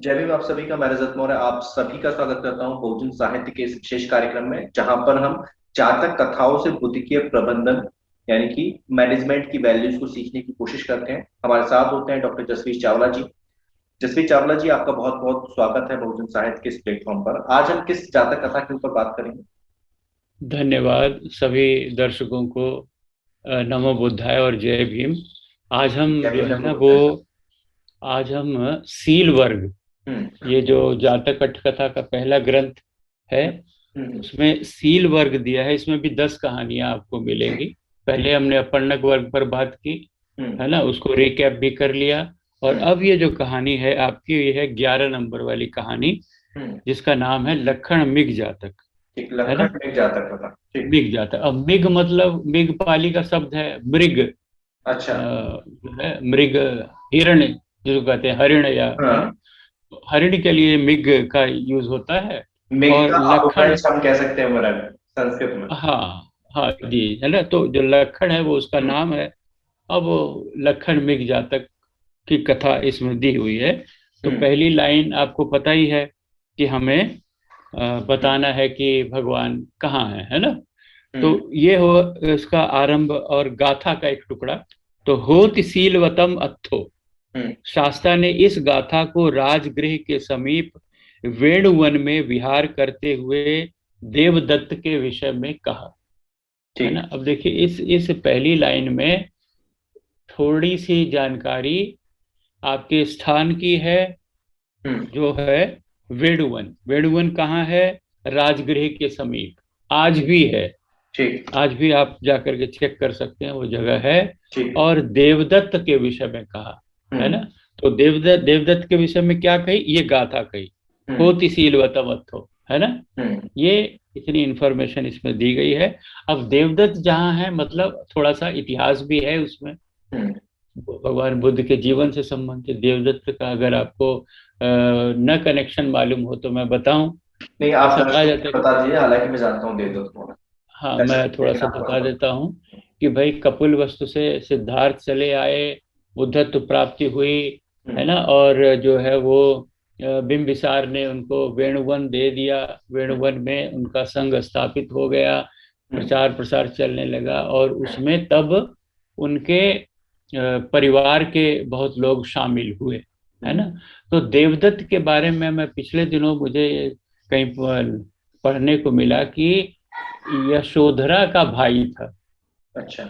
जय भीम। आप सभी का मैं रजत मौर्य आप सभी का स्वागत करता हूं बहुजन साहित्य के इस विशेष कार्यक्रम में, जहां पर हम जातक कथाओं से बुद्धिकीय प्रबंधन यानी कि मैनेजमेंट की वैल्यूज को सीखने की कोशिश करते हैं। हमारे साथ होते हैं डॉक्टर जसवीर चावला जी। जसवीर चावला जी, आपका बहुत बहुत स्वागत है बहुजन साहित्य के इस प्लेटफॉर्म पर। आज हम किस जातक कथा के ऊपर बात करेंगे? धन्यवाद सभी दर्शकों को। नमो बुद्धाय और जय भीम। आज हम जय जो भीम है नमो ना वो बुद्धाय सर। आज हम सील वर्ग, हम्म। ये जो जातक कथा का पहला ग्रंथ है, हम्म। उसमें सील वर्ग दिया है। इसमें भी 10 कहानियां आपको मिलेंगी। ठीक। पहले हमने अपवर्णक वर्ग पर बात की, हम्म। है ना, उसको रिकैप भी कर लिया। और हम्म। अब ये जो कहानी है आपकी, ये है 11 नंबर वाली कहानी, हम्म। जिसका नाम है लखन मिग जातक। ठीक, है ना, लखन में जातक कथा। ठीक। मिग जातक। अब मिग मतलब मिग पाली का शब्द है, मृग। अच्छा। जो है मृग, हिरण जिसको कहते हैं, हरिण, या है ना, हाँ। तो हरिण के लिए मिग का यूज होता है। मेघ और का लखन, अपभ्रंश हम कह सकते हैं वरन संस्कृत में। हाँ हाँ जी, है ना, तो जो लखन है वो उसका हम्म। नाम है। अब वो लखन मिग जातक की कथा इसमें दी हुई है। तो हम्म। पहली लाइन आपको पता ही है कि हमें हम्म। बताना है कि भगवान कहाँ है ना। तो हम्म। ये हो इसका आरंभ और गाथा का एक टुकड़ा। तो होति सीलवतम अत्थो, हम्म। शास्ता ने इस गाथा को राजगृह के समीप वेणुवन में विहार करते हुए देवदत्त के विषय में कहा। है ना, ठीक। अब देखिए इस पहली लाइन में थोड़ी सी जानकारी आपके स्थान की है। हम्म। जो है वेणुवन, वेणुवन कहाँ है? राजगृह के समीप आज भी है। ठीक। आज भी आप जाकर के चेक कर सकते हैं, वो जगह है। ठीक। और देवदत्त के विषय में कहा, है हम्म। ना। तो देवदत्त देवदत्त के विषय में क्या कही? ये गाथा कही, हम्म। होति सीलवतमत्थो, है ना। हम्म। ये इतनी इंफॉर्मेशन इसमें दी गई है। अब देवदत्त जहाँ है, मतलब थोड़ा सा इतिहास भी है उसमें। हम्म। भगवान बुद्ध के जीवन से संबंधित देवदत्त का अगर आपको न कनेक्शन मालूम हो तो मैं बताऊं। नहीं, आप ऐसा कहा दर्शकों जाता को है कि, बता दीजिए, हालांकि मैं जानता हूँ देवदत्त को। हाँ मैं दर्शक थोड़ा लेकिन सा आपको बता खबर। देता हूँ कि भाई कपिल वस्तु से सिद्धार्थ चले आए, बुद्धत्व प्राप्ति हुई, है हम्म। ना। और जो है वो बिंबिसार ने उनको वेणुवन दे दिया। हम्म। वेणुवन में उनका संघ स्थापित हो गया, हम्म। प्रचार प्रसार चलने लगा। और उसमें तब उनके परिवार के बहुत लोग शामिल हुए, है हम्म। ना। तो देवदत्त के बारे में मैं पिछले दिनों मुझे कहीं पढ़ने को मिला कि यशोधरा का भाई था, अच्छा।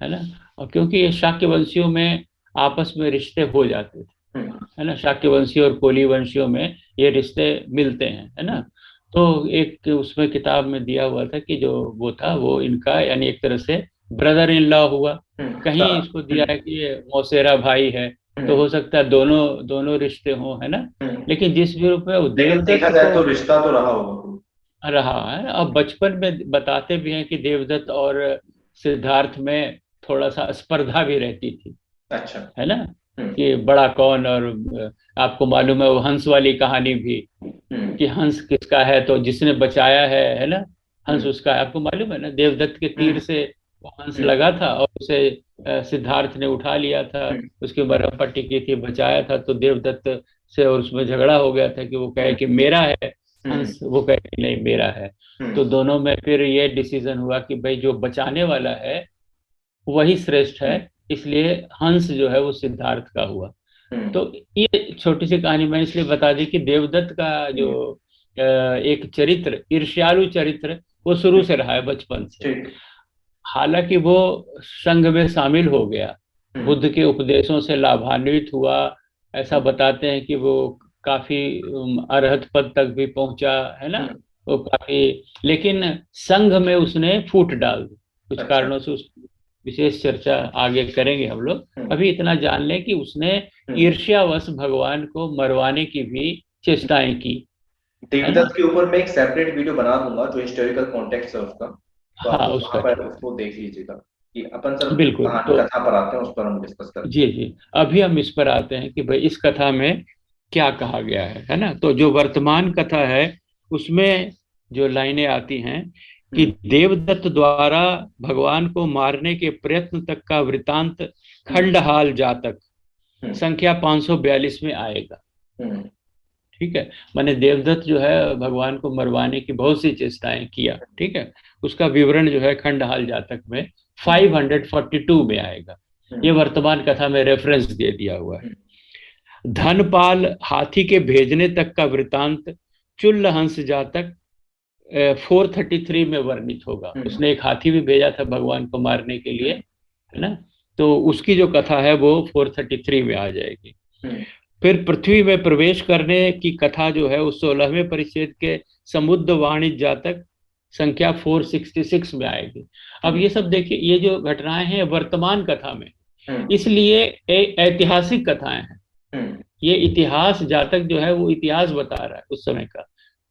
है ना। और क्योंकि ये शाक्य वंशियों में आपस में रिश्ते हो जाते थे, हम्म। है ना, शाक्य वंशियों और कोली वंशियों में ये रिश्ते मिलते हैं, है ना। हम्म। तो एक उसमें किताब में दिया हुआ था कि जो वो था वो इनका यानी एक तरह से ब्रदर इन लॉ हुआ। कहीं इसको दिया हम्म। है कि ये मौसेरा भाई है, तो हम्म। हो सकता है दोनों दोनों रिश्ते हों, है ना। हम्म। लेकिन जिस भी रूप में वो लेकिन देखा देवदत्त जाए को तो रिश्ता तो रहा होगा कोई। रहा है। अब बचपन में बताते भी हैं कि देवदत्त और सिद्धार्थ में थोड़ा सा स्पर्धा भी रहती थी, अच्छा। है ना, हम्म। कि बड़ा कौन। और आपको मालूम है वो हंस वाली कहानी भी, हम्म। कि हंस किसका है, तो जिसने बचाया है ना, हंस हम्म। उसका है। आपको मालूम है ना, देवदत्त के तीर हम्म। से वो हंस हम्म। लगा था और उसे सिद्धार्थ ने उठा लिया था, हम्म। उसकी मरहम पट्टी की थी, बचाया था। तो देवदत्त से और उसमें झगड़ा हो गया था कि वो कहे हम्म। कि मेरा है हम्म। हंस, वो कहे कि नहीं मेरा है। तो हम्म। दोनों में फिर ये डिसीजन हुआ कि भाई जो बचाने वाला है वही श्रेष्ठ है, हम्म। इसलिए हंस जो है वो सिद्धार्थ का हुआ। हम्म। तो ये छोटी सी कहानी मैंने इसलिए बता दी कि देवदत्त का जो हम्म। एक चरित्र, ईर्ष्यालु चरित्र, वो शुरू ठीक। से रहा है, बचपन से। ठीक। हालांकि वो संघ में शामिल हो गया, हम्म। बुद्ध के उपदेशों से लाभान्वित हुआ। ऐसा बताते हैं कि वो काफी अरहत पद तक भी पहुंचा, है ना। हम्म। वो काफी, लेकिन संघ में उसने फूट डाल दी कुछ अच्छा। कारणों से। उस विशेष चर्चा आगे करेंगे हम लोग। हम्म। अभी इतना जान लें कि उसने हम्म। ईर्ष्यावश भगवान को मरवाने की भी चेष्टाएं की, है ना। देवदत्त के ऊपर मैं एक सेपरेट वीडियो बना दूंगा, जो हिस्टोरिकल कॉन्टेक्स्ट है उसका, तो आप हाँ लोग वहां उसका, पर ठीक उसको देख लीजिएगा। कि अपन सर बिल्कुल। कहानी तो कथा पर आते हैं, उस पर हम डिस्कस करते जी जी, अभी हम इस पर आते हैं कि भाई इस कथा में क्या कहा गया है ना। तो जो वर्तमान कथा है उसमें जो लाइनें आती हैं हैं। कि देवदत्त द्वारा भगवान को मारने के प्रयत्न तक का वृतांत हम्म। खंडहाल जातक हम्म। संख्या 542 में आएगा। हम्म। ठीक है। माने देवदत्त जो है भगवान को मरवाने की बहुत सी चेष्टाएं किया। ठीक है। उसका विवरण जो है खंडहाल जातक में 542 में आएगा। ये हम्म। वर्तमान कथा में रेफरेंस दे दिया हुआ है। हम्म। धनपाल हाथी के भेजने तक का वृतांत चुल्ल हंस जातक 433 में वर्णित होगा। हम्म। उसने एक हाथी भी भेजा था भगवान को मारने के लिए, है ना। तो उसकी जो कथा है वो 433 में आ जाएगी। हम्म। फिर पृथ्वी में प्रवेश करने की कथा जो है उस 16वें परिच्छेद के समुद्र वाणिज्य जातक संख्या 466 में आएगी। अब हम्म। ये सब देखिए, ये जो घटनाएं हैं वर्तमान कथा में, हम्म। इसलिए ऐतिहासिक कथाएं हैं। हम्म। ये इतिहास जातक जो है वो इतिहास बता रहा है उस समय का,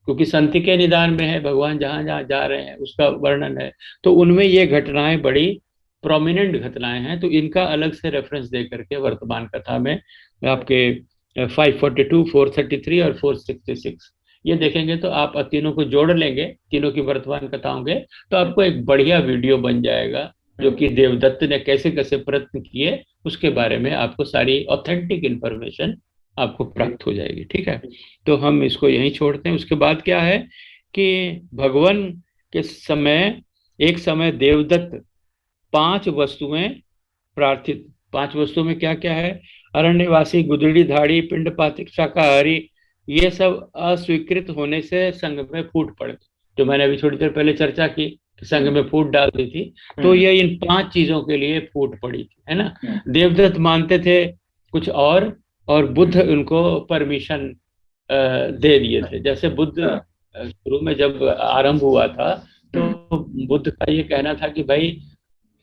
क्योंकि संति के निदान में है, भगवान जहां जहां जा रहे हैं उसका वर्णन है। तो उनमें ये घटनाएं बड़ी प्रोमिनेंट घटनाएं हैं, तो इनका अलग से रेफरेंस दे करके वर्तमान कथा में आपके 542, 433 और 466 ये देखेंगे तो आप तीनों को जोड़ लेंगे, तीनों की वर्तमान कथा होंगे, तो आपको एक बढ़िया वीडियो बन जाएगा जो कि देवदत्त ने कैसे कैसे प्रयत्न किए उसके बारे में आपको सारी ऑथेंटिक इंफॉर्मेशन आपको प्राप्त हो जाएगी। ठीक है। तो हम इसको यहीं छोड़ते हैं। उसके बाद क्या है कि भगवान के समय, एक समय देवदत्त 5 वस्तुएं प्रार्थित। 5 वस्तुओं में क्या क्या है? अरण्यवासी, गुदड़ी, धाड़ी, पिंडपातिक, शाकाहारी, ये सब अस्वीकृत होने से संघ में फूट पड़े, जो मैंने अभी थोड़ी देर पहले चर्चा की कि संघ में फूट डाल दी थी। तो हम्म। ये इन 5 चीजों के लिए फूट पड़ी थी, है ना। हम्म। देवदत्त मानते थे कुछ और बुद्ध उनको परमिशन दे दिए थे। जैसे बुद्ध हाँ। शुरू में जब आरंभ हुआ था तो हम्म। बुद्ध का ये कहना था कि भाई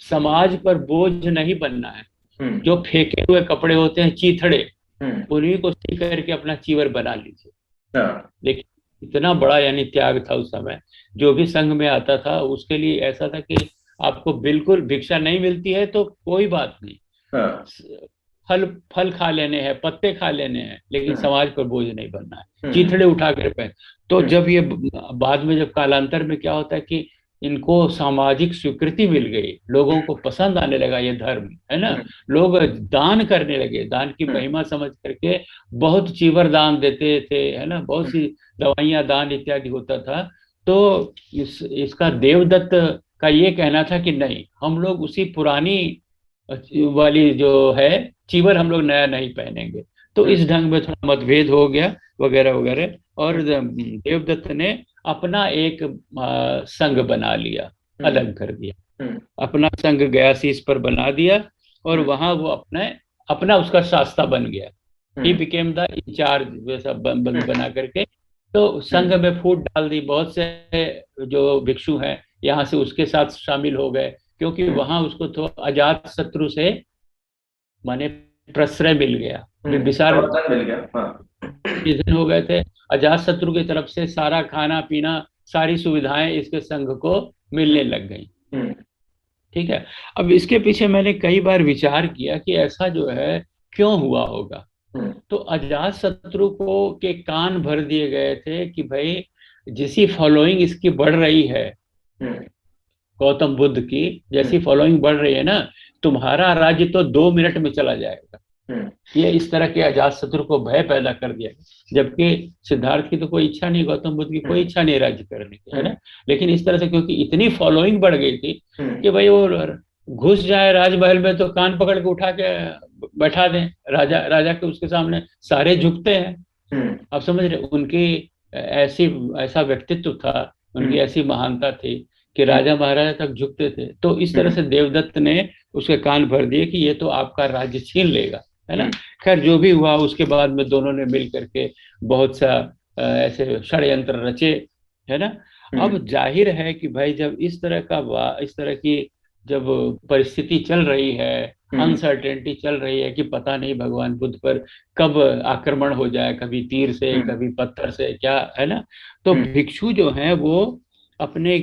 समाज पर बोझ नहीं बनना है। हम्म। जो फेंके हुए कपड़े होते हैं चीथड़े, हम्म। उन्हीं को सी करके अपना चीवर बना लीजिए। हाँ। देखिए इतना बड़ा यानी त्याग था उस समय। जो भी संघ में आता था उसके लिए ऐसा था कि आपको बिल्कुल भिक्षा नहीं मिलती है तो कोई बात नहीं, हाँ। फल फल खा लेने हैं, पत्ते खा लेने हैं, लेकिन हम्म। समाज पर बोझ नहीं बनना है, हम्म। चीथड़े उठा कर पहन। तो हम्म। जब ये बाद में जब कालांतर में क्या होता है कि इनको सामाजिक स्वीकृति मिल गई, लोगों को पसंद आने लगा ये धर्म, है ना। हम्म। लोग दान करने लगे, दान की हम्म। महिमा समझ करके बहुत चीवर दान देते थे, है ना, बहुत हम्म। सी दवाइयां दान इत्यादि होता था। तो इसका देवदत्त का ये कहना था कि नहीं, हम लोग उसी पुरानी वाली जो है चीवर हम लोग नया नहीं पहनेंगे। तो हम्म। इस ढंग में थोड़ा मतभेद हो गया वगैरह वगैरह। और देवदत्त ने अपना एक संघ बना लिया, हम्म। अलग कर दिया। हम्म। अपना संघ गयासीस पर बना दिया और हम्म। वहां वो अपने अपना उसका शास्ता बन गया। ही हम्म। बिकेम द इंचार्ज वैसा हम्म। बना करके। तो संघ हम्म। में फूट डाल दी, बहुत से जो भिक्षु हैं यहाँ से उसके साथ शामिल हो गए, क्योंकि हम्म। वहां उसको तो अजात शत्रु से माने प्रश्रय मिल गया। बिसार समर्थन मिल गया। हाँ। निधन हो गए थे, अजात शत्रु की तरफ से सारा खाना पीना सारी सुविधाएं इसके संघ को मिलने लग गई। हम्म। ठीक है। अब इसके पीछे मैंने कई बार विचार किया कि ऐसा जो है क्यों हुआ होगा। हम्म। तो अजात शत्रु को के कान भर दिए गए थे कि भाई जैसी फॉलोइंग इसकी बढ़ रही है, हम्म। गौतम बुद्ध की हम्म। जैसी फॉलोइंग बढ़ रही है ना, तुम्हारा राज्य तो 2 मिनट में चला जाएगा। हम्म। ये इस तरह के अजात शत्रु को भय पैदा कर दिया, जबकि सिद्धार्थ की तो कोई इच्छा नहीं, गौतम बुद्ध की कोई हम्म। इच्छा नहीं राज्य करने की, है हम्म। ना। लेकिन इस तरह से क्योंकि इतनी फॉलोइंग बढ़ गई थी हम्म। कि भाई वो घुस जाए राजमहल में तो कान पकड़ के उठा के बैठा दें राजा, राजा के उसके सामने सारे झुकते हैं। हम्म। आप समझ रहे, उनकी ऐसी ऐसा व्यक्तित्व था, उनकी हम्म। ऐसी महानता थी कि हम्म। राजा महाराजा तक झुकते थे। तो इस तरह हम्म। से देवदत्त ने उसके कान भर दिए कि ये तो आपका राज्य छीन लेगा, है ना। हम्म। खैर जो भी हुआ उसके बाद में दोनों ने मिल करके बहुत सा ऐसे षड्यंत्र रचे, है ना। अब हम्म। जाहिर है कि भाई जब इस तरह की जब परिस्थिति चल रही है, हम्म। अनसर्टेनिटी चल रही है कि पता नहीं भगवान बुद्ध पर कब आक्रमण हो जाए, कभी तीर से हम्म। कभी पत्थर से, क्या है ना। तो हम्म। भिक्षु जो हैं वो अपने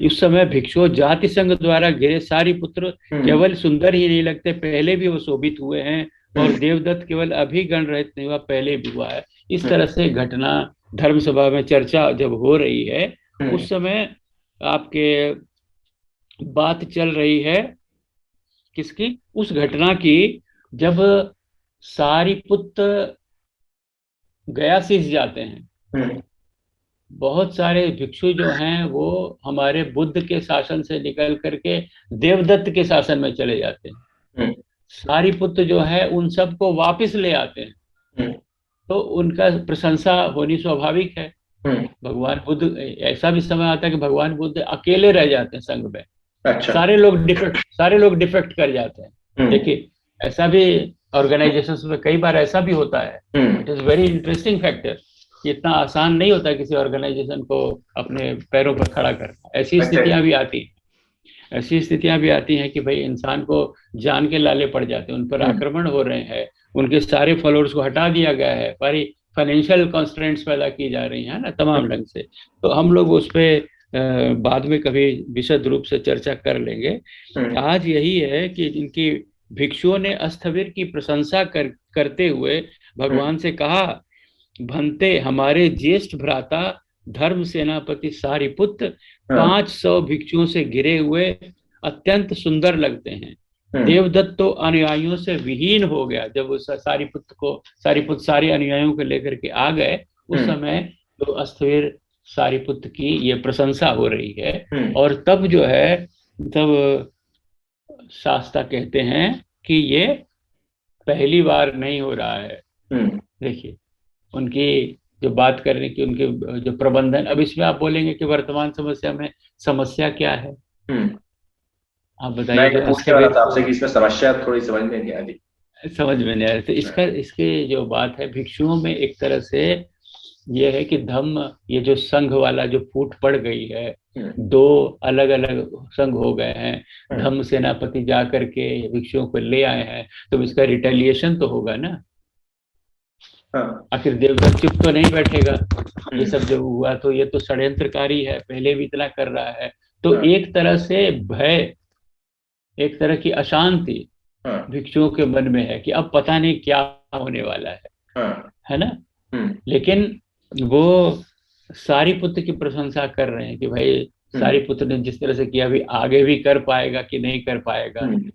उस समय भिक्षु जाति संघ द्वारा घिरे सारी पुत्र हम्म। केवल सुंदर ही नहीं लगते, पहले भी वो शोभित हुए हैं। और हम्म। देवदत्त केवल अभी गण रहित नहीं हुआ, पहले भी हुआ है। इस हम्म। तरह से घटना धर्म सभा में चर्चा जब हो रही है हम्म। उस समय आपके बात चल रही है किसकी, उस घटना की, जब सारिपुत्र गया शीष जाते हैं। हम्म। बहुत सारे भिक्षु जो हैं वो हमारे बुद्ध के शासन से निकल करके देवदत्त के शासन में चले जाते हैं। हम्म। सारिपुत्र जो है उन सबको वापस ले आते हैं। हम्म। तो उनका प्रशंसा होनी स्वाभाविक है। हम्म। भगवान बुद्ध, ऐसा भी समय आता है कि भगवान बुद्ध अकेले रह जाते हैं संघ में। अच्छा। सारे लोग डिफेक्ट कर जाते हैं। हम्म। देखिए, ऐसा भी ऑर्गेनाइजेशंस में कई बार ऐसा भी होता है। Hmm. It is very interesting factor. इतना आसान नहीं होता किसी ऑर्गेनाइजेशन को अपने पैरों पर खड़ा करना। अच्छा। ऐसी स्थितियां भी आती हैं कि भाई इंसान को जान के लाले पड़ जाते हैं, उन पर हम्म। आक्रमण हो रहे हैं, उनके सारे फॉलोअर्स को हटा दिया गया है, सारी फाइनेंशियल कॉन्स्ट्रेंट्स पैदा की जा रही है ना, तमाम ढंग से। तो हम लोग उस पर बाद में कभी विशद रूप से चर्चा कर लेंगे। हम्म। आज यही है कि इनकी भिक्षुओं ने अस्थविर की प्रशंसा करते हुए हम्म। भगवान से कहा, भंते हमारे ज्येष्ठ भ्राता धर्म सेनापति सारिपुत्र हाँ। 500 भिक्षुओं से घिरे हुए अत्यंत सुंदर लगते हैं। हम्म। देवदत्त तो अनुयायियों से विहीन हो गया। जब उस सारिपुत्र सारे अनुयायियों को लेकर के आ गए, उस हम्म। समय तो अस्थविर सारिपुत्र की ये प्रशंसा हो रही है। हम्म। और तब जो है, तब शास्त्रा कहते हैं कि ये पहली बार नहीं हो रहा है। हम्म। देखिए, उनकी जो बात करने की, उनके जो प्रबंधन, अब इसमें आप बोलेंगे कि वर्तमान समस्या में समस्या क्या है, हम्म। आप मैं बताइए। ये जो पूछने वाला अस्थविर था आपसे को कि इसमें समस्या थोड़ी समझ में नहीं आ रही। समझ में नहीं आ रहा, तो हाँ। इसके जो बात है भिक्षुओं में, एक तरह से ये है कि धम्म, ये जो संघ वाला जो फूट पड़ गई है, हम्म। दो अलग अलग संघ हो गए हैं। हम्म। धम्म सेनापति जा करके भिक्षुओं को ले आए हैं, तो इसका रिटेलिएशन तो होगा ना। हाँ। आखिर देवदत्त चुप तो नहीं बैठेगा। ये हम्म। सब जब हुआ तो ये तो षड्यंत्रकारी है, पहले भी इतना कर रहा है। तो हाँ। एक तरह से भय, एक तरह की अशांति हाँ। भिक्षुओं के मन में है कि अब पता नहीं क्या होने वाला हाँ। है ना। हम्म। लेकिन वो सारिपुत्र की प्रशंसा कर रहे हैं कि भाई हम्म। सारिपुत्र ने जिस तरह से किया, अभी आगे भी कर पाएगा कि नहीं कर पाएगा, हम्म।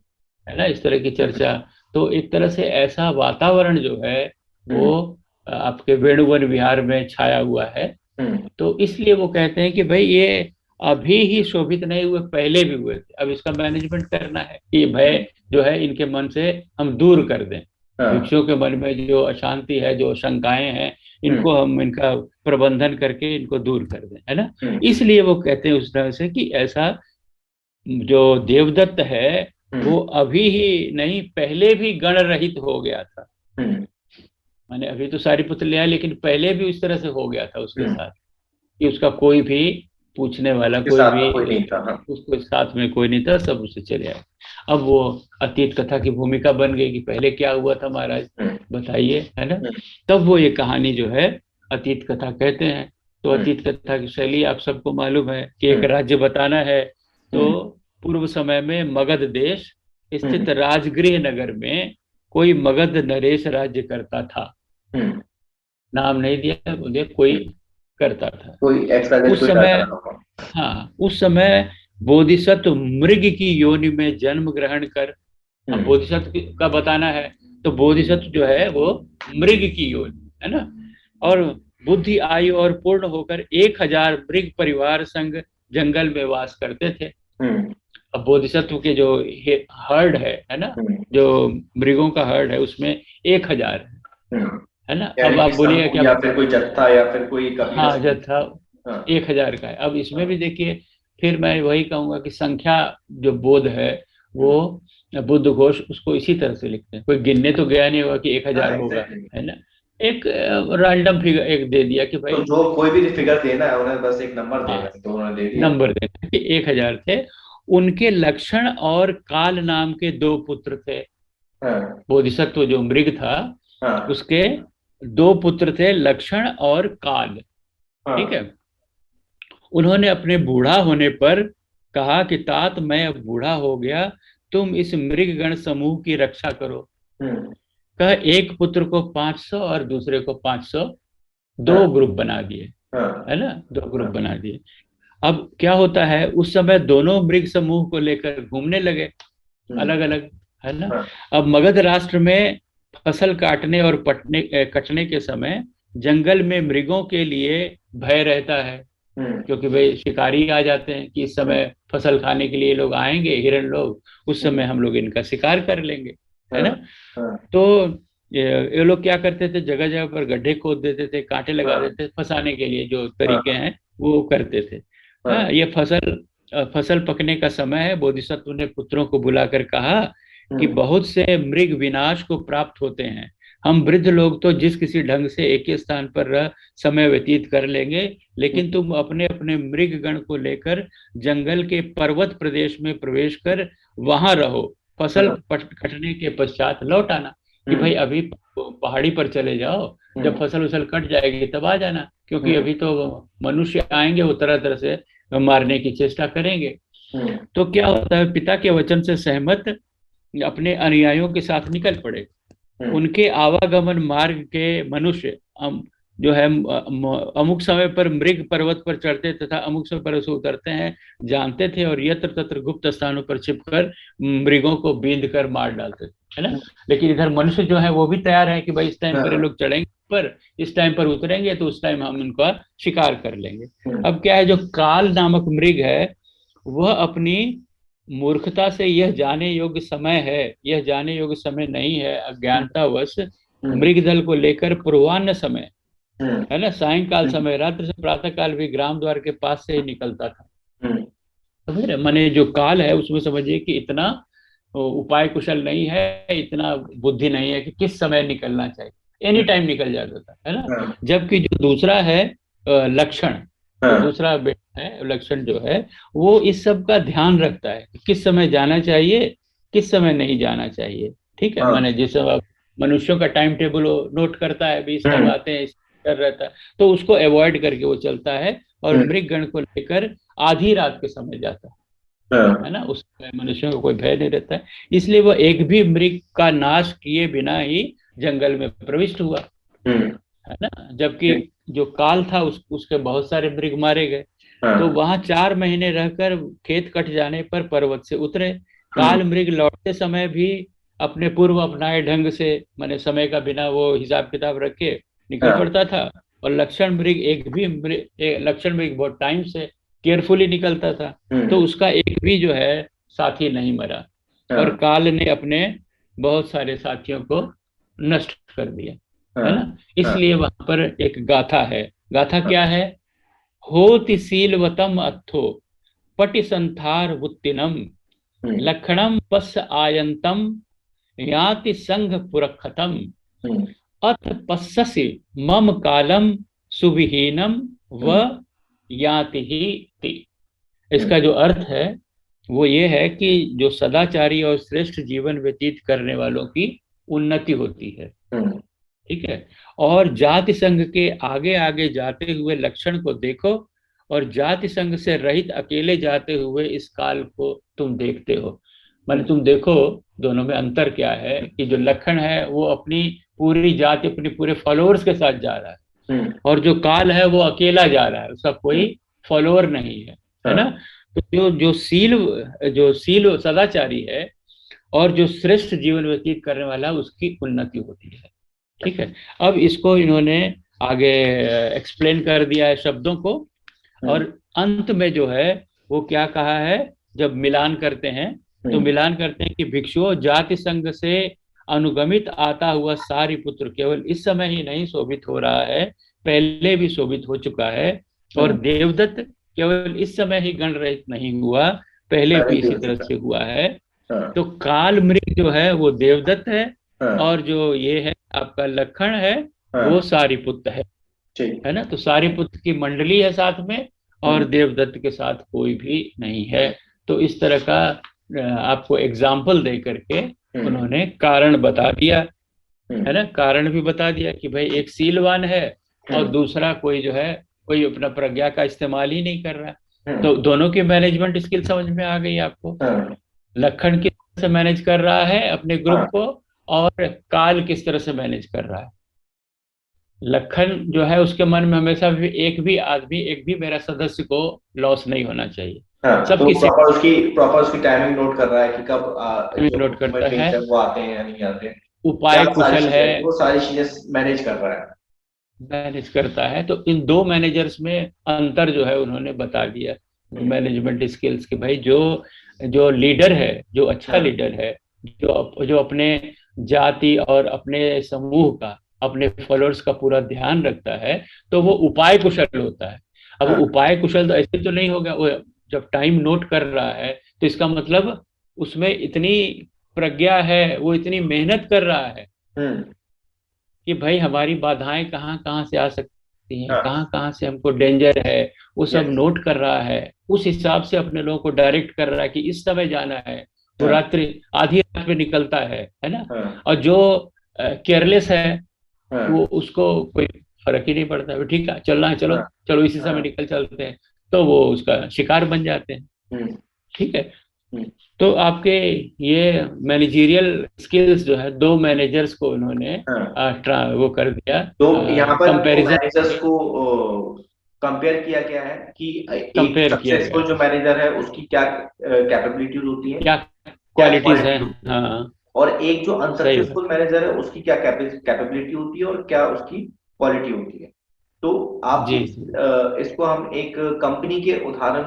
है ना, इस तरह की चर्चा। तो एक तरह से ऐसा वातावरण जो है वो हम्म। आपके वेणुवन विहार में छाया हुआ है। हम्म। तो इसलिए वो कहते हैं कि भाई ये अभी ही शोभित नहीं हुए, पहले भी हुए थे। अब इसका मैनेजमेंट करना है कि ये भय जो है इनके मन से हम दूर कर दें। हाँ। भिक्षुओं के मन में जो अशांति है, जो शंकाएं हैं, हम्म। इनको हम इनका प्रबंधन करके इनको दूर कर दें, है ना। हम्म। इसलिए वो कहते हैं उस तरह से कि ऐसा जो देवदत्त है हम्म। वो अभी ही नहीं, पहले भी गण रहित हो गया था। हम्म। माने अभी तो सारिपुत्र ले आया, लेकिन पहले भी उस तरह से हो गया था उसके हम्म। साथ, कि उसका कोई भी पूछने वाला, के कोई साथ भी में कोई नहीं था। हाँ। उसको साथ में कोई नहीं था, सब उससे चले आए। अब वो अतीत कथा की भूमिका बन गई कि पहले क्या हुआ था महाराज, हम्म। बताइए, है ना। हम्म। तब वो ये कहानी जो है अतीत कथा कहते हैं। तो हम्म। अतीत कथा की शैली आप सबको मालूम है कि एक हम्म। राज्य बताना है। तो हम्म। पूर्व समय में मगध देश हम्म। स्थित राजगृह नगर में कोई मगध नरेश राज्य करता था। हम्म। नाम नहीं दिया, मुझे कोई हम्म। करता था कोई एक्सवाइजेड उस कोई समय। रहता था। हाँ, उस समय बोधिसत्व मृग की योनि में जन्म ग्रहण कर, अब हम्म। बोधिसत्व का बताना है, तो बोधिसत्व जो है वो मृग की योनि है ना। और बुद्धि आयु और पूर्ण होकर 1000 मृग परिवार संग जंगल में वास करते थे। हम्म। अब बोधिसत्व के जो हर्ड है ना, हम्म। जो मृगों का हर्ड है उसमें 1000 हम्म। है ना। अब यानी कि आप बोलिएगा समूह क्या, या फिर कोई जत्था या फिर कोई कबीला हाँ समूह। जत्था हाँ। 1000 का है। अब इसमें हाँ। भी देखिए, फिर मैं वही कहूंगा कि संख्या जो बोध है वो हम्म। बुद्ध घोष उसको इसी तरह से लिखते हैं। कोई गिनने तो गया नहीं होगा कि 1000 हाँ, होगा, एग्जैक्टली। है ना। एक रैंडम फिगर एक दे दिया कि तो भाई, जो कोई भी फिगर देना है उन्हें बस एक नंबर देना हाँ, है, तो उन्होंने दे दिया। नंबर देना कि 1000 थे। उनके लक्षण और काल नाम के 2 पुत्र थे। हाँ। बोधिसत्व जो मृग था हाँ। उसके 2 पुत्र थे, लक्षण और काल। ठीक हाँ। है। उन्होंने अपने बूढ़ा होने पर कहा कि तात मैं अब बूढ़ा हो गया, तुम इस मृगगण समूह की रक्षा करो। हम्म। कहा, एक पुत्र को 500 और दूसरे को 500, हाँ। 2 ग्रुप बना दिए, हाँ। है ना, 2 ग्रुप हाँ। बना दिए। अब क्या होता है, उस समय दोनों मृग समूह को लेकर घूमने लगे हम्म। अलग अलग, है ना। हाँ। अब मगध राष्ट्र में फसल काटने और कटने के समय जंगल में मृगों के लिए भय रहता है, क्योंकि भाई शिकारी आ जाते हैं कि इस समय फसल खाने के लिए लोग आएंगे, हिरण लोग, उस समय हम लोग इनका शिकार कर लेंगे, है ना। तो ये लोग क्या करते थे, जगह जगह पर गड्ढे खोद देते थे, कांटे लगा देते थे, फंसाने के लिए जो तरीके हैं वो करते थे। हाँ, ये फसल पकने का समय है। बोधिसत्व ने पुत्रों को बुलाकर कहा कि बहुत से मृग विनाश को प्राप्त होते हैं, हम वृद्ध लोग तो जिस किसी ढंग से एक ही स्थान पर रह समय व्यतीत कर लेंगे, लेकिन तुम अपने अपने मृग गण को लेकर जंगल के पर्वत प्रदेश में प्रवेश कर वहां रहो, फसल कटने के पश्चात लौट आना। कि भाई अभी पहाड़ी पर चले जाओ, जब फसल उसल कट जाएगी तब आ जाना, क्योंकि अभी तो मनुष्य आएंगे, वो तरह तरह से मारने की चेष्टा करेंगे। तो क्या होता है, पिता के वचन से सहमत अपने अनुयायियों के साथ निकल पड़े। उनके आवागमन मार्ग के मनुष्य जो है अमुक समय पर मृग पर्वत पर चढ़ते तथा अमुक समय पर उसे उतरते हैं जानते थे, और यत्र तत्र गुप्त स्थानों पर छिपकर मृगों को बींध कर मार डालते थे, है ना। लेकिन इधर मनुष्य जो है वो भी तैयार है कि भाई इस टाइम पर ये लोग चढ़ेंगे पर, इस टाइम पर उतरेंगे तो उस टाइम हम उनका शिकार कर लेंगे। अब क्या है, जो काल नामक मृग है वह अपनी मूर्खता से यह जाने योग्य समय है, यह जाने योग्य समय नहीं है, अज्ञानतावश मृग दल को लेकर पूर्वाह्न समय, है ना, सायंकाल समय, रात्रि से प्रातः काल भी ग्राम द्वार के पास से ही निकलता था। तो फिर माने जो काल है उसमें समझिए कि इतना उपाय कुशल नहीं है, इतना बुद्धि नहीं है कि किस समय निकलना चाहिए, एनी टाइम निकल जाता था, है ना। जबकि जो दूसरा है लक्षण, दूसरा बेटा है लक्षण जो है, वो इस सब का ध्यान रखता है कि किस समय जाना चाहिए, किस समय नहीं जाना चाहिए, ठीक है। माने जिस समय मनुष्यों का टाइम टेबल नोट करता है, भी इस टाइम आते हैं, इस कर रहता है, तो उसको अवॉइड करके वो चलता है, और मृग गण को लेकर आधी रात के समय जाता है ना, उस मनुष्यों को कोई भय नहीं रहता है, इसलिए वो एक भी मृग का नाश किए बिना ही जंगल में प्रविष्ट हुआ, है ना। जबकि जो काल था उसके बहुत सारे मृग मारे गए। तो वहां 4 महीने रहकर खेत कट जाने पर पर्वत से उतरे। काल मृग लौटते समय भी अपने पूर्व अपनाए ढंग से, माने समय का बिना वो हिसाब किताब रख के निकल पड़ता था, और लक्षण मृग बहुत टाइम से केयरफुली निकलता था, तो उसका एक भी जो है साथी नहीं मरा, और काल ने अपने बहुत सारे साथियों को नष्ट कर दिया, है ना। इसलिए वहां पर एक गाथा है। गाथा क्या है, होति शीलवतम अथो पटि संथार वुत्तिनम लक्षणम पश्य आयंतम याति संघ पुरखतम अथ पश्यसि मम कालम सुविहीनम व याति ही ति। इसका जो अर्थ है वो ये है कि जो सदाचारी और श्रेष्ठ जीवन व्यतीत करने वालों की उन्नति होती है, ठीक है। और जाति संघ के आगे आगे जाते हुए लक्षण को देखो, और जाति संघ से रहित अकेले जाते हुए इस काल को तुम देखते हो। माने तुम देखो दोनों में अंतर क्या है, कि जो लक्षण है वो अपनी पूरी जाति, अपने पूरे फॉलोअर्स के साथ जा रहा है, और जो काल है वो अकेला जा रहा है, उसका कोई फॉलोअर नहीं है ना। तो जो सील सदाचारी है और जो श्रेष्ठ जीवन व्यतीत करने वाला है उसकी उन्नति होती है, ठीक है। अब इसको इन्होंने आगे एक्सप्लेन कर दिया है शब्दों को, और अंत में जो है वो क्या कहा है, जब मिलान करते हैं तो मिलान करते हैं कि भिक्षुओं, जाति संघ से अनुगमित आता हुआ सारिपुत्र केवल इस समय ही नहीं शोभित हो रहा है, पहले भी शोभित हो चुका है, और देवदत्त केवल इस समय ही गण रहित नहीं हुआ, पहले भी इसी तरह से हुआ है। तो काल मृग जो है वो देवदत्त है, और जो ये है आपका लक्षण है वो सारिपुत्र है ना। तो सारिपुत्र की मंडली है साथ में, और देवदत्त के साथ कोई भी नहीं है। तो इस तरह का आपको एग्जाम्पल दे करके उन्होंने कारण बता दिया, है ना। कारण भी बता दिया कि भाई एक सीलवान है और दूसरा कोई जो है कोई अपना प्रज्ञा का इस्तेमाल ही नहीं कर रहा। तो दोनों की मैनेजमेंट स्किल समझ में आ गई आपको। लखन किस तरह से मैनेज कर रहा है अपने ग्रुप को, और काल किस तरह से मैनेज कर रहा है। लखन जो है उसके मन में हमेशा भी एक भी मेरा सदस्य को लॉस नहीं होना चाहिए। सब तो प्रॉपर उसकी टाइमिंग नोट कर रहा है कि कब नोट करता है वो आते हैं या नहीं आते। उपाय कुशल है, वो सारी चीजें मैनेज कर रहा है। मैनेज करता है। तो इन दो मैनेजर्स में अंतर जो है उन्होंने बता दिया मैनेजमेंट स्किल्स के। भाई जो जो लीडर है, जो अच्छा हाँ लीडर है, जो अपने जाति और अपने समूह का, अपने फॉलोअर्स का पूरा ध्यान रखता है, तो वो उपाय कुशल होता है। अब हाँ। उपाय कुशल तो ऐसे तो नहीं होगा। वो जब टाइम नोट कर रहा है तो इसका मतलब उसमें इतनी प्रज्ञा है, वो इतनी मेहनत कर रहा है हम्म। कि भाई हमारी बाधाएं कहाँ कहाँ से आ सकती हैं, हाँ। कहाँ कहाँ से हमको डेंजर है, वो सब यस। नोट कर रहा है। उस हिसाब से अपने लोगों को डायरेक्ट कर रहा है कि इस समय जाना है। वो हाँ रात्रि आधी रात में निकलता है ना। हाँ और जो केयरलेस है, वो हाँ उसको कोई फर्क ही नहीं पड़ता। वो ठीक है, चलना है, चलो हाँ चलो इसी समय हाँ। निकल चलते हैं। तो वो उसका शिकार बन जाते हैं। हम्म। ठीक है। हम्म। तो आपके ये मैनेजरियल स्किल्स जो है, दो मैनेजर्स को उन्होंने हाँ। वो कर दिया, तो यहाँ पर दो कंपैरिजन मैनेजर्स को कंपेयर किया गया है कि एक कंपेयर किया गया सक्सेसफुल जो है, मैनेजर है उसकी क्या कैपेबिलिटीज होती है, क्या क्या क्वालिटीज है। क्वालिटी होती है, हाँ, और एक जो सही बात। अनसक्सेसफुल मैनेजर है उसकी क्या कैपेबिलिटी होती है और क्या उसकी क्वालिटी होती है। तो आप जी जी। इसको हम एक कंपनी के उदाहरण,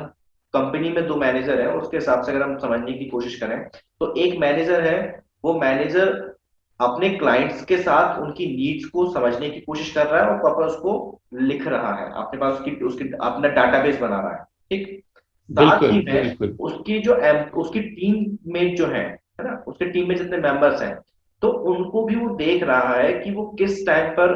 कंपनी में दो मैनेजर है उसके हिसाब से अगर हम समझने की कोशिश करें, तो एक मैनेजर है, वो मैनेजर अपने क्लाइंट्स के साथ उनकी नीड्स को समझने की कोशिश कर रहा है और प्रॉपर उसको लिख रहा है, अपने पास उसकी उसकी अपना डाटाबेस बना रहा है। ठीक। साथ बिल्कुल ही में बिल्कुल। उसकी जो उसकी टीम में जो है ना, उसके टीम में जितने मेंबर्स हैं, तो उनको भी वो देख रहा है कि वो किस टाइम पर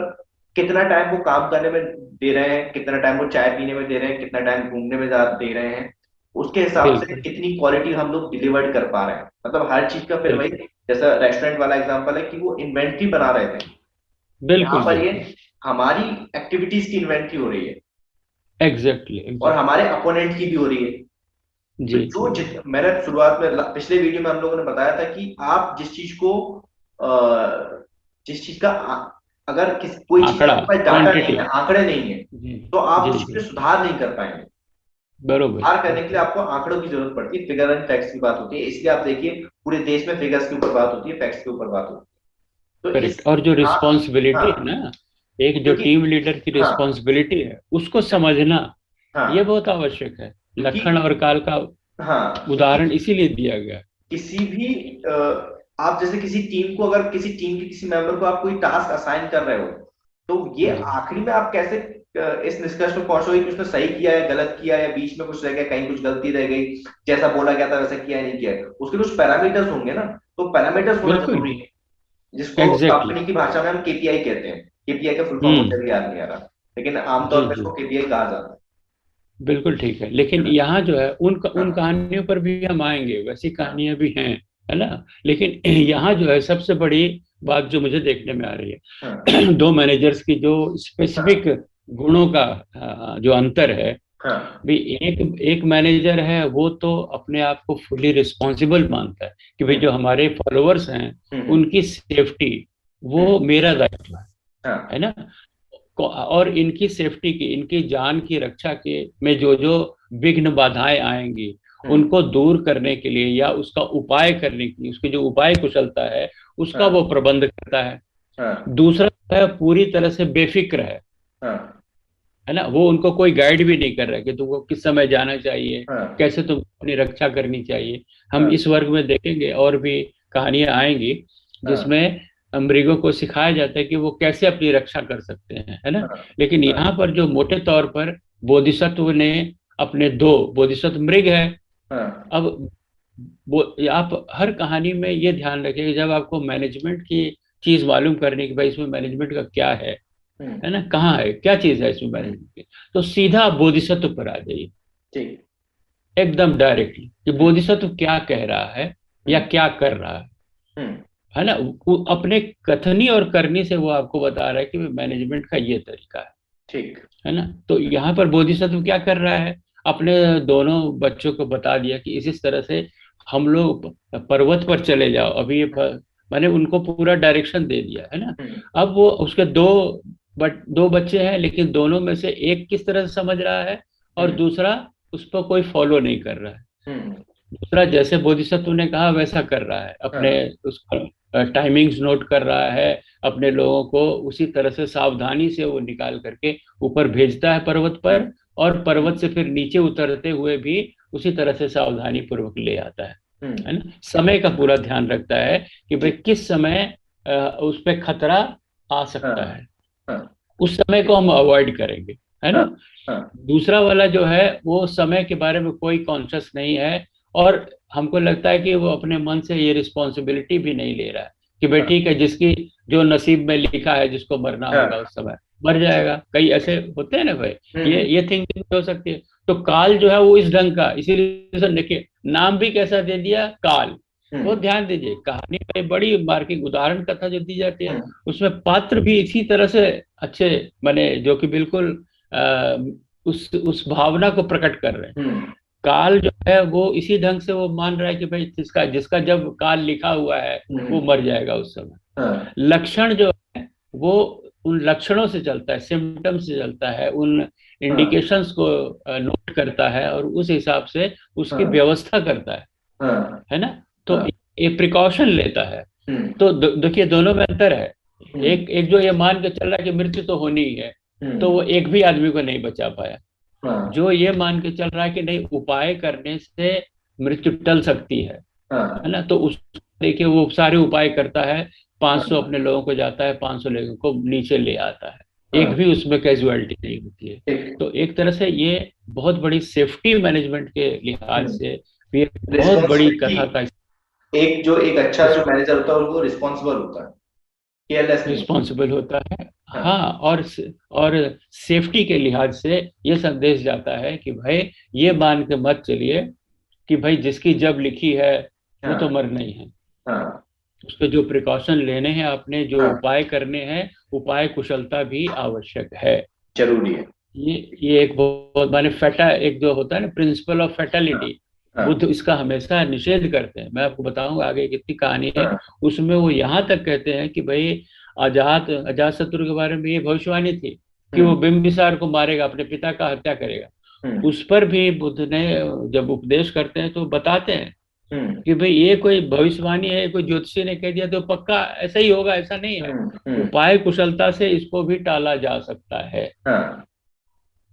कितना टाइम वो काम करने में दे रहे हैं, कितना टाइम वो चाय पीने में दे रहे हैं, कितना टाइम घूमने में दे रहे हैं, उसके हिसाब से बिल्कुल कितनी क्वालिटी हम लोग डिलीवर्ड कर पा रहे हैं। मतलब हर चीज का फिर वही, बिल्कुल जैसा रेस्टोरेंट वाला एग्जांपल है कि वो इन्वेंट्री बना रहे थे, यहाँ बिल्कुल पर ये बिल्कुल। हमारी एक्टिविटीज की इन्वेंट्री हो रही है एग्जैक्टली और एग्जैक्टली। हमारे अपोनेंट की भी हो रही है। तो जी जी जी। मैंने शुरुआत में पिछले वीडियो में हम लोगों ने बताया था कि आप जिस चीज को जिस चीज का अगर कोई चीज आंकड़ा, आपके पास डाटा नहीं क्वांटिटी। है, आंकड़े नहीं है, जी तो आप जी उस जी। पर सुधार नहीं कर पाएंगे। बरोबर सुधार करने के लिए बिल्कुल। आपको आंकड़ों की जरूरत पड़ती है, फिगर एंड फैक्ट्स की बात होती है, इसलिए आप देखिए पूरे देश में फिगर्स के ऊपर बात होती है, फैक्ट्स के ऊपर बात होती है। तो करेक्ट। इस और जो हाँ रिस्पॉन्सिबिलिटी है हाँ, ना, एक जो क्योंकि टीम लीडर की हाँ रिस्पॉन्सिबिलिटी है, उसको समझना ये हाँ, बहुत आवश्यक है। क्योंकि लखन और काल का हाँ, क्योंकि उदाहरण इसीलिए दिया गया। किसी भी आप जैसे किसी टीम को, अगर किसी टीम के किसी मेंबर को आप कोई टास्क असाइन कर रहे हो, तो ये जी आखिरी में आप कैसे इस निष्कर्ष पर पहुंचोगे कि उसने सही किया है, गलत किया है, या बीच में कुछ रह गया, कहीं कुछ गलती रह गई, जैसा बोला गया था वैसा किया है, नहीं किया है, उसके कुछ पैरामीटर्स होंगे ना। तो पैरामीटर्स होना बिल्कुल। जरूरी है, जिसको एग्जैक्टली कंपनी की भाषा में हम केपीआई कहते हैं। केपीआई का फुल फॉर्म मुझे हम्म। भी याद नहीं आ रहा, लेकिन आमतौर जी पर जी। इसको केपीआई कहा जाता बिल्कुल ठीक है। लेकिन है यहाँ जो है ना। उन हाँ कहानियों पर भी हम आएंगे, वैसी हाँ कहानियां भी हैं, है ना। लेकिन यहाँ जो है सबसे बड़ी बात जो मुझे देखने में आ रही हाँ है दो मैनेजर्स की जो हाँ स्पेसिफिक गुणों का जो अंतर है। हाँ भी एक मैनेजर है, वो तो अपने आप को फुली रिस्पॉन्सिबल मानता है कि भाई हम्म जो हमारे फॉलोअर्स हैं हम्म उनकी सेफ्टी हम्म, वो मेरा दायित्व है हाँ ना। और इनकी सेफ्टी की, इनकी जान की रक्षा के में जो जो विघ्न बाधाएं आएंगी, हम्म उनको दूर करने के लिए या उसका उपाय करने के लिए, उसकी जो उपाय कुशलता है उसका हाँ वो प्रबंध करता है। हाँ दूसरा है पूरी तरह से बेफिक्र हाँ है ना। वो उनको कोई गाइड भी नहीं कर रहा है कि तुमको किस समय जाना चाहिए, हाँ कैसे तुम अपनी रक्षा करनी चाहिए। हम हाँ इस वर्ग में देखेंगे और भी कहानियां आएंगी हाँ जिसमें मृगों को सिखाया जाता है कि वो कैसे अपनी रक्षा कर सकते हैं, है ना। हाँ लेकिन हाँ यहाँ पर जो मोटे तौर पर बोधिसत्व ने अपने दो, बोधिसत्व मृग है। हाँ अब वो आप हर कहानी में ये ध्यान रखें कि जब आपको मैनेजमेंट की चीज मालूम करनी कि भाई इसमें मैनेजमेंट का क्या है हम्म ना, कहाँ है, क्या चीज है इसमें हम्म, मैनेजमेंट की, तो सीधा आप बोधिसत्व पर आ जाइए, ठीक। एकदम डायरेक्टली कि हम्म बोधिसत्व क्या कह रहा है या हम्म क्या कर रहा हम्म है ना। वो अपने कथनी और करनी से वो आपको बता रहा है कि मैनेजमेंट का ये तरीका ठीक। है ना। तो यहाँ पर बोधिसत्व क्या कर रहा है, अपने दोनों बच्चों को बता दिया कि इस तरह से हम लोग पर्वत पर चले जाओ। अभी मैंने उनको पूरा डायरेक्शन दे दिया है ना। हम्म अब वो उसके दो बच्चे हैं, लेकिन दोनों में से एक किस तरह से समझ रहा है और हम्म दूसरा उस पर कोई फॉलो नहीं कर रहा है। हम्म दूसरा, जैसे बोधिसत्व ने कहा वैसा कर रहा है, अपने हाँ। उसका टाइमिंग्स नोट कर रहा है, अपने लोगों को उसी तरह से सावधानी से वो निकाल करके ऊपर भेजता है पर्वत पर, और पर्वत से फिर नीचे उतरते हुए भी उसी तरह से सावधानी पूर्वक ले आता है ना। समय का पूरा ध्यान रखता है कि भाई ठीक। किस समय उस पर खतरा आ सकता हाँ। है, हाँ। उस समय को हम अवॉइड करेंगे, है हाँ। ना। हाँ। दूसरा वाला जो है वो समय के बारे में कोई कॉन्शियस नहीं है, और हमको लगता है कि वो अपने मन से ये रिस्पॉन्सिबिलिटी भी नहीं ले रहा है कि भाई हाँ। ठीक है, जिसकी जो नसीब में लिखा है, जिसको मरना होगा हाँ। उस समय मर जाएगा। कई ऐसे होते हैं ना भाई, हम्म। ये थिंकिंग हो सकती है। तो काल जो है वो इस ढंग का, इसीलिए से देखिए नाम भी कैसा दे दिया, काल। वो हम्म। ध्यान दीजिए, कहानी में बड़ी मार्किंग उदाहरण कथा जो दी जाती है, हम्म। उसमें पात्र भी इसी तरह से अच्छे बने, जो कि बिल्कुल उस भावना को प्रकट कर रहे हैं। हम्म। काल जो है वो इसी ढंग से वो मान रहा है कि भाई जिसका जिसका जब काल लिखा हुआ है वो हम्म। मर जाएगा उस समय। हाँ। लक्षण जो है वो उन लक्षणों से चलता है, सिम्टम्स से चलता है, उन हाँ। इंडिकेशंस को नोट करता है और उस हिसाब से उसकी हाँ। व्यवस्था करता हाँ। है ना। तो हाँ। ये प्रिकॉशन लेता है। हम्म। तो देखिए दोनों में अंतर है। हम्म। एक एक जो ये मान के चल रहा है कि मृत्यु तो होनी ही है, तो हम्म। वो एक भी आदमी को नहीं बचा पाया। हाँ। जो ये मान के चल रहा है कि नहीं, उपाय करने से मृत्यु टल सकती है हाँ। ना, तो उस देखिए वो सारे उपाय करता है, 500 हाँ। अपने लोगों को जाता है, 500 लोगों को नीचे ले आता है, एक हाँ। भी उसमें कैजुअलिटी नहीं होती है। ठीक। तो एक तरह से ये बहुत बड़ी सेफ्टी मैनेजमेंट के लिहाज से भी एक बहुत बड़ी रिस्पॉन्सिबिलिटी, कथा का एक जो एक अच्छा जो मैनेजर होता है वो रिस्पॉन्सिबल होता है, केयरलेस नहीं होता। रिस्पॉन्सिबल होता है। हाँ। हाँ, और सेफ्टी के लिहाज से ये संदेश जाता है कि भाई ये मान के मत चलिए कि भाई जिसकी जब लिखी है वो तो हाँ। मरना ही है। हाँ। उस पे जो प्रिकॉशन लेने हैं, आपने जो हाँ। उपाय करने हैं, उपाय कुशलता भी आवश्यक है। जरूरी है। ये एक बहुत माने फेटा, एक जो होता है ना प्रिंसिपल ऑफ हाँ। फेटलिटी, बुद्ध हाँ। इसका हमेशा निषेध करते हैं। मैं आपको बताऊंगा आगे कितनी कहानी है, हाँ। उसमें वो यहाँ तक कहते हैं कि भाई अजात शत्रु के बारे में ये भविष्यवाणी थी कि वो हम्म। बिंबिसार को मारेगा, अपने पिता का हत्या करेगा। हम्म। उस पर भी बुद्ध ने जब उपदेश करते हैं तो बताते हैं हम्म। कि भाई ये कोई भविष्यवाणी है, कोई ज्योतिषी ने कह दिया तो पक्का ऐसा ही होगा, ऐसा नहीं है। हम्म। हम्म। उपाय कुशलता से इसको भी टाला जा सकता है। हाँ।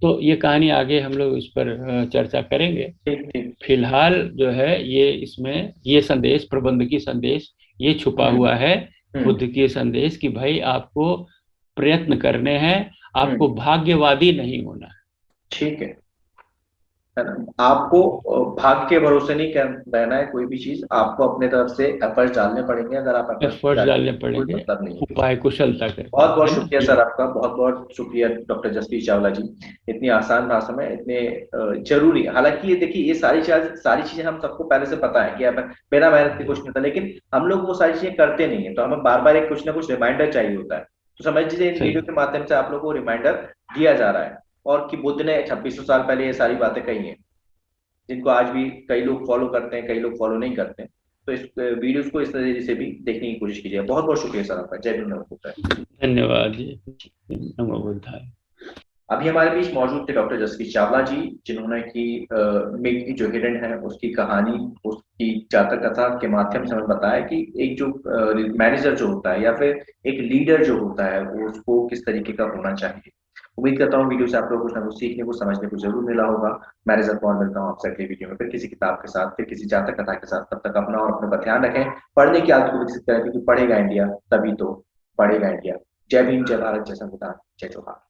तो ये कहानी आगे हम लोग इस पर चर्चा करेंगे। ठीक ठीक। फिलहाल जो है ये इसमें ये संदेश, प्रबंध की संदेश ये छुपा हम्म। हुआ है। हम्म। बुद्ध की ये संदेश कि भाई आपको प्रयत्न करने हैं, आपको हम्म। भाग्यवादी नहीं होना ठीक है ना। आपको भाग्य के भरोसे नहीं रहना है, कोई भी चीज आपको अपने तरफ से एफर्ट डालने पड़ेंगे। अगर आप है। एफर्ट एफर्ट्स डालेंगे डालने कोई पड़ेंगे, मतलब नहीं है। उपाय कुशलता करके, बहुत बहुत है ना शुक्रिया ये। सर आपका, बहुत बहुत शुक्रिया डॉक्टर जसवीर चावला जी। इतनी आसान भाषा में इतने जरूरी, हालांकि ये देखिए ये सारी चीजें हम सबको पहले से पता है कि अब बिना मेहनत के कुछ नहीं होता, लेकिन हम लोग वो सारी चीजें करते नहीं है, तो हमें बार बार एक कुछ ना कुछ रिमाइंडर चाहिए होता है। तो समझ लीजिए इन वीडियो सही। के माध्यम से आप लोग को रिमाइंडर दिया जा रहा है, और कि बुद्ध ने 2600 साल पहले ये सारी बातें कही हैं, जिनको आज भी कई लोग फॉलो करते हैं, कई लोग फॉलो नहीं करते हैं। तो इस वीडियोस को इस तरीके से भी देखने की कोशिश कीजिए। बहुत बहुत शुक्रिया सर आपका। जय भीम। धन्यवाद जी। नमो बुद्धाय। अभी हमारे बीच मौजूद थे डॉक्टर जसवीर चावला जी, जिन्होंने की मेक जो हिडन है उसकी कहानी, उसकी जातक कथा के माध्यम से हमें बताया कि एक जो मैनेजर जो होता है या फिर एक लीडर जो होता है वो उसको किस तरीके का होना चाहिए। उम्मीद करता हूँ वीडियो से आप लोग कुछ ना कुछ सीखने को, समझने को जरूर मिला होगा। मैं रिजल्ट कौन मिलता हूँ आपसे अगले वीडियो में, फिर किसी किताब के साथ, फिर किसी जातक कथा के साथ। तब तक अपना और अपने का ध्यान रखें, पढ़ने की आदत को विकसित करें, क्योंकि पढ़ेगा इंडिया तभी तो पढ़ेगा इंडिया। जय भीम, जय भारत, जय संविधान, जय जोहार।